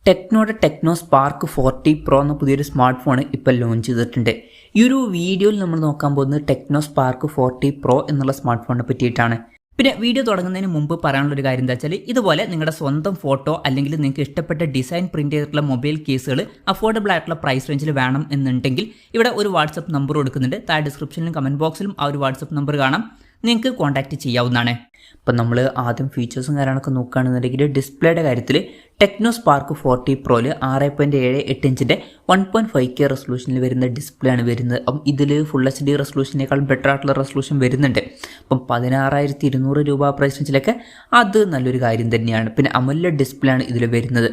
ടെക്നോയുടെ techno spark 40 pro എന്ന പുതിയൊരു smart phone ഇപ്പോൾ ലോഞ്ച് ചെയ്തിട്ടുണ്ട്. ഈ ഒരു വീഡിയോയിൽ നമ്മൾ നോക്കാൻ പോകുന്നത് ടെക്നോ സ്പാർക്ക് 40 പ്രോ എന്നുള്ള സ്മാർട്ട് ഫോണിനെ പറ്റിയിട്ടാണ്. പിന്നെ വീഡിയോ തുടങ്ങുന്നതിന് മുമ്പ് പറയാനുള്ളൊരു കാര്യം എന്താ വെച്ചാൽ, ഇതുപോലെ നിങ്ങളുടെ സ്വന്തം ഫോട്ടോ അല്ലെങ്കിൽ നിങ്ങൾക്ക് ഇഷ്ടപ്പെട്ട ഡിസൈൻ പ്രിന്റ് ചെയ്തിട്ടുള്ള മൊബൈൽ കേസുകൾ അഫോർഡബിൾ ആയിട്ടുള്ള പ്രൈസ് റേഞ്ചിൽ വേണം എന്നുണ്ടെങ്കിൽ ഇവിടെ ഒരു വാട്സപ്പ് നമ്പർ കൊടുക്കുന്നുണ്ട്. താഴെ ഡിസ്ക്രിപ്ഷനിലും കമൻറ്റ് ബോക്സിലും ആ ഒരു വാട്സപ്പ് നമ്പർ കാണാം, നിങ്ങൾക്ക് കോൺടാക്ട് ചെയ്യാവുന്നതാണ്. അപ്പം നമ്മൾ ആദ്യം ഫീച്ചേഴ്സും കാര്യങ്ങളൊക്കെ നോക്കുകയാണെന്നുണ്ടെങ്കിൽ ഡിസ്പ്ലേയുടെ കാര്യത്തിൽ ടെക്നോ സ്പാർക്ക് 40 പ്രോയിൽ 6.78 ഇഞ്ചിൻ്റെ 1.5K റെസൊല്യൂഷനിൽ വരുന്ന ഡിസ്പ്ലേ ആണ് വരുന്നത്. അപ്പം ഇതിൽ ഫുൾ HD റെസൊല്യൂഷനേക്കാളും ബെറ്റർ ആയിട്ടുള്ള റെസൊല്യൂഷൻ വരുന്നുണ്ട്. അപ്പം 16,200 രൂപ പ്രൈസ് റേഞ്ചിലൊക്കെ അത് നല്ലൊരു കാര്യം തന്നെയാണ്. പിന്നെ അമോലെഡ് ഡിസ്പ്ലേ ആണ് ഇതിൽ വരുന്നത്.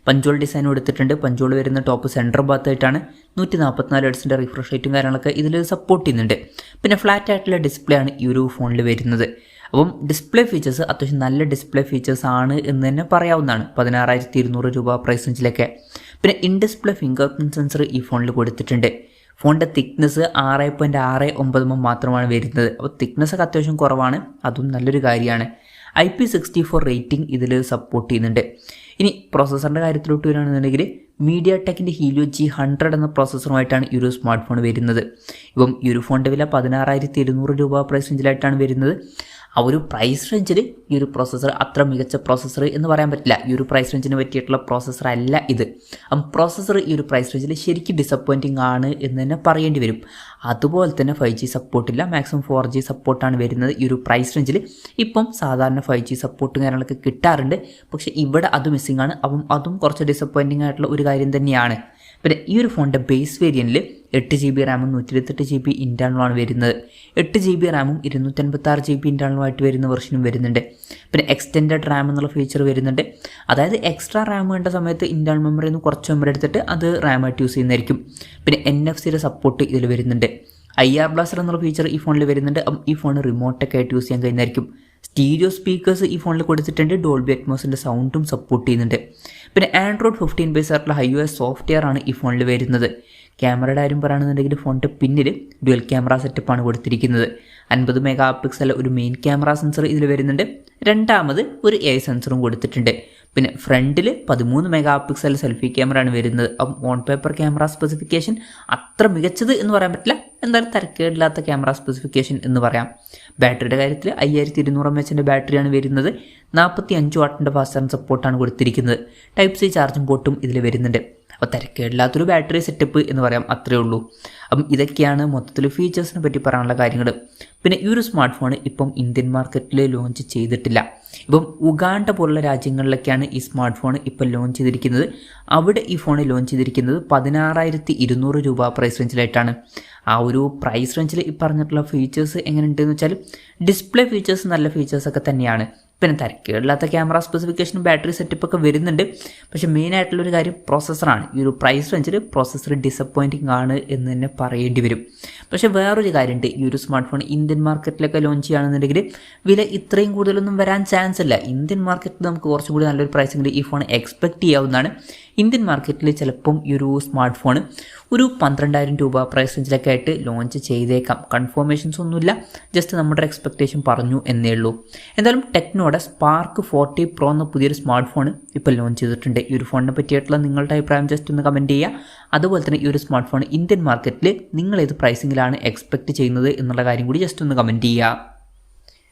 പഞ്ചോൾ ഡിസൈൻ കൊടുത്തിട്ടുണ്ട്. പഞ്ചോൾ വരുന്ന ടോപ്പ് സെൻറ്റർ ഭാഗത്തായിട്ടാണ്. 144 ഹെർട്സിൻ്റെ റിഫ്രഷ് റേറ്റും കാര്യങ്ങളൊക്കെ ഇതിൽ സപ്പോർട്ട് ചെയ്യുന്നുണ്ട്. പിന്നെ ഫ്ലാറ്റ് ആയിട്ടുള്ള ഡിസ്പ്ലേ ആണ് ഈ ഒരു ഫോണിൽ വരുന്നത്. അപ്പം ഡിസ്പ്ലേ ഫീച്ചേഴ്സ് അത്യാവശ്യം നല്ല ഡിസ്പ്ലേ ഫീച്ചേഴ്സ് ആണ് എന്ന് തന്നെ പറയാവുന്നതാണ് 16,200 രൂപ പ്രൈസ് റേഞ്ചിലൊക്കെ. പിന്നെ in display finger print sensor ഈ ഫോണിൽ കൊടുത്തിട്ടുണ്ട്. ഫോണിൻ്റെ തിക്നെസ് 6.69 മാത്രമാണ് വരുന്നത്. അപ്പോൾ തിക്നെസ്സൊക്കെ അത്യാവശ്യം കുറവാണ്, അതും നല്ലൊരു കാര്യമാണ്. IP64 റേറ്റിംഗ് ഇതിൽ സപ്പോർട്ട് ചെയ്യുന്നുണ്ട്. ഇനി പ്രോസസ്സറിൻ്റെ കാര്യത്തിലോട്ട് വരികയാണെന്നുണ്ടെങ്കിൽ മീഡിയ ടെക്കിൻ്റെ ഹീലിയോ G100 എന്ന പ്രോസസ്സറുമായിട്ടാണ് ഈ ഒരു സ്മാർട്ട് ഫോൺ വരുന്നത്. ഇപ്പം ഈ ഒരു ഫോണിൻ്റെ വില 16,200 രൂപ പ്രൈസ് റേഞ്ചിലായിട്ടാണ് വരുന്നത്. ആ ഒരു പ്രൈസ് റേഞ്ചിൽ ഈ ഒരു പ്രോസസ്സർ അത്ര മികച്ച പ്രോസസ്സർ എന്ന് പറയാൻ പറ്റില്ല. ഈ ഒരു പ്രൈസ് റേഞ്ചിന് പറ്റിയിട്ടുള്ള പ്രോസസ്സർ അല്ല ഇത്. പ്രോസസ്സർ ഈ ഒരു പ്രൈസ് റേഞ്ചിൽ ശരിക്കും ഡിസപ്പോയിൻറ്റിംഗ് ആണ് എന്ന് തന്നെ പറയേണ്ടി വരും. അതുപോലെ തന്നെ 5G സപ്പോർട്ടില്ല, മാക്സിമം 4G സപ്പോർട്ടാണ് വരുന്നത് ഈ ഒരു പ്രൈസ് റേഞ്ചിൽ. ഇപ്പം സാധാരണ 5G സപ്പോർട്ടും കാര്യങ്ങളൊക്കെ കിട്ടാറുണ്ട്, പക്ഷേ ഇവിടെ അത് മിസ്സിംഗ് ആണ്. അപ്പം അതും കുറച്ച് ഡിസപ്പോയിൻറ്റിംഗ് ആയിട്ടുള്ള ഒരു കാര്യം തന്നെയാണ്. പിന്നെ ഈ ഒരു ഫോണിൻ്റെ ബേസ് വേരിയൻറ്റിൽ 8GB റാമും 128GB ഇൻറ്റേർണലുമാണ് വരുന്നത്. 8GB റാമും 256GB ഇൻറ്റേർണലുമായിട്ട് വരുന്ന വെർഷനും വരുന്നുണ്ട്. പിന്നെ എക്സ്റ്റെൻഡഡ് റാം എന്നുള്ള ഫീച്ചർ വരുന്നുണ്ട്. അതായത് എക്സ്ട്രാ റാം വേണ്ട സമയത്ത് ഇൻറ്റേർണൽ മെമ്മറിയിൽ നിന്ന് കുറച്ച് മെമ്മറി എടുത്തിട്ട് അത് റാമായിട്ട് യൂസ് ചെയ്യുന്നതായിരിക്കും. പിന്നെ NFC സപ്പോർട്ട് ഇതിൽ വരുന്നുണ്ട്. IR ബ്ലാസ്റ്റർ എന്നുള്ള ഫീച്ചർ ഈ ഫോണിൽ വരുന്നുണ്ട്. ഈ ഫോൺ റിമോട്ടൊക്കെ ആയിട്ട് യൂസ് ചെയ്യാൻ കഴിയുന്നതായിരിക്കും. സ്റ്റീരിയോ സ്പീക്കേഴ്സ് ഈ ഫോണിൽ കൊടുത്തിട്ടുണ്ട്. ഡോൾബി അറ്റ്മോസിൻ്റെ സൗണ്ടും സപ്പോർട്ട് ചെയ്യുന്നുണ്ട്. പിന്നെ Android 15 ബേസ് ആയിട്ടുള്ള iOS സോഫ്റ്റ്വെയർ ആണ് ഈ ഫോണിൽ വരുന്നത്. ക്യാമറയുടെ കാര്യം പറയുകയാണെന്നുണ്ടെങ്കിൽ ഫോണിൻ്റെ പിന്നിൽ ഡ്യുവൽ ക്യാമറ സെറ്റപ്പാണ് കൊടുത്തിരിക്കുന്നത്. 50 മെഗാ പിക്സൽ ഒരു മെയിൻ ക്യാമറ സെൻസർ ഇതിൽ വരുന്നുണ്ട്. രണ്ടാമത് ഒരു AI സെൻസറും കൊടുത്തിട്ടുണ്ട്. പിന്നെ ഫ്രണ്ടിൽ 13 മെഗാ പിക്സൽ സെൽഫി ക്യാമറ ആണ് വരുന്നത്. അപ്പം ഓൺ പേപ്പർ ക്യാമറ സ്പെസിഫിക്കേഷൻ അത്ര മികച്ചത് എന്ന് പറയാൻ പറ്റില്ല, എന്തായാലും തരക്കേടില്ലാത്ത ക്യാമറ സ്പെസിഫിക്കേഷൻ എന്ന് പറയാം. ബാറ്ററിയുടെ കാര്യത്തിൽ 5200 mAh ബാറ്ററിയാണ് വരുന്നത്. 45 വാട്ടിൻ്റെ ഫാസ്റ്റ് ചാർജിംഗ് സപ്പോർട്ടാണ് കൊടുത്തിരിക്കുന്നത്. Type-C ചാർജിംഗ് പോർട്ടും ഇതിൽ വരുന്നുണ്ട്. അപ്പോൾ തിരക്കേടില്ലാത്തൊരു ബാറ്ററി സെറ്റപ്പ് എന്ന് പറയാം, അത്രയേ ഉള്ളൂ. അപ്പം ഇതൊക്കെയാണ് മൊത്തത്തിൽ ഫീച്ചേഴ്സിനെ പറ്റി പറയാനുള്ള കാര്യങ്ങൾ. പിന്നെ ഈ ഒരു സ്മാർട്ട് ഫോൺ ഇപ്പം ഇന്ത്യൻ മാർക്കറ്റിൽ ലോഞ്ച് ചെയ്തിട്ടില്ല. ഇപ്പം ഉഗാണ്ട പോലുള്ള രാജ്യങ്ങളിലൊക്കെയാണ് ഈ സ്മാർട്ട് ഫോൺ ഇപ്പം ലോഞ്ച് ചെയ്തിരിക്കുന്നത്. അവിടെ ഈ ഫോൺ ലോഞ്ച് ചെയ്തിരിക്കുന്നത് 16,200 രൂപ പ്രൈസ് റേഞ്ചിലായിട്ടാണ്. ആ ഒരു പ്രൈസ് റേഞ്ചിൽ ഈ പറഞ്ഞിട്ടുള്ള ഫീച്ചേഴ്സ് എങ്ങനെയുണ്ടെന്ന് വെച്ചാൽ ഡിസ്പ്ലേ ഫീച്ചേഴ്സ് നല്ല ഫീച്ചേഴ്സൊക്കെ തന്നെയാണ്. പിന്നെ തിരക്കേടില്ലാത്ത ക്യാമറ സ്പെസിഫിക്കേഷനും ബാറ്ററി സെറ്റപ്പൊക്കെ വരുന്നുണ്ട്. പക്ഷേ മെയിനായിട്ടുള്ളൊരു കാര്യം പ്രോസസ്സറാണ്. ഈ ഒരു പ്രൈസ് റേഞ്ചിൽ പ്രോസസ്സർ ഡിസപ്പോയിൻറ്റിംഗ് ആണ് എന്ന് തന്നെ പറയേണ്ടി വരും. പക്ഷേ വേറൊരു കാര്യമുണ്ട്, ഈ ഒരു സ്മാർട്ട് ഫോൺ ഇന്ത്യൻ മാർക്കറ്റിലൊക്കെ ലോഞ്ച് ചെയ്യുകയാണെന്നുണ്ടെങ്കിൽ വില ഇത്രയും കൂടുതലൊന്നും വരാൻ ചാൻസ് ഇല്ല. ഇന്ത്യൻ മാർക്കറ്റിൽ നമുക്ക് കുറച്ചും കൂടി നല്ലൊരു പ്രൈസിങ്ങിൽ ഈ ഫോൺ എക്സ്പെക്ട് ചെയ്യാവുന്നതാണ്. ഇന്ത്യൻ മാർക്കറ്റിൽ ചിലപ്പം ഈ ഒരു സ്മാർട്ട് ഫോൺ ഒരു 12,000 രൂപ പ്രൈസ് റേഞ്ചിലൊക്കെ ആയിട്ട് ലോഞ്ച് ചെയ്തേക്കാം. കൺഫർമേഷൻസ് ഒന്നുമില്ല, ജസ്റ്റ് നമ്മുടെ എക്സ്പെക്റ്റേഷൻ പറഞ്ഞു എന്നേ ഉള്ളൂ. എന്തായാലും ടെക്നോയുടെ സ്പാർക്ക് 40 പ്രോ എന്ന പുതിയൊരു സ്മാർട്ട് ഫോൺ ഇപ്പോൾ ലോഞ്ച് ചെയ്തിട്ടുണ്ട്. ഈ ഒരു ഫോണിനെ പറ്റിയിട്ടുള്ള നിങ്ങളുടെ അഭിപ്രായം ജസ്റ്റ് ഒന്ന് കമൻറ്റ് ചെയ്യുക. അതുപോലെ തന്നെ ഈ ഒരു സ്മാർട്ട് ഫോൺ ഇന്ത്യൻ മാർക്കറ്റിൽ നിങ്ങൾ ഏത് പ്രൈസിങ്ങിലാണ് എക്സ്പെക്റ്റ് ചെയ്യുന്നത് എന്നുള്ള കാര്യം കൂടി ജസ്റ്റ് ഒന്ന് കമൻറ്റ് ചെയ്യുക.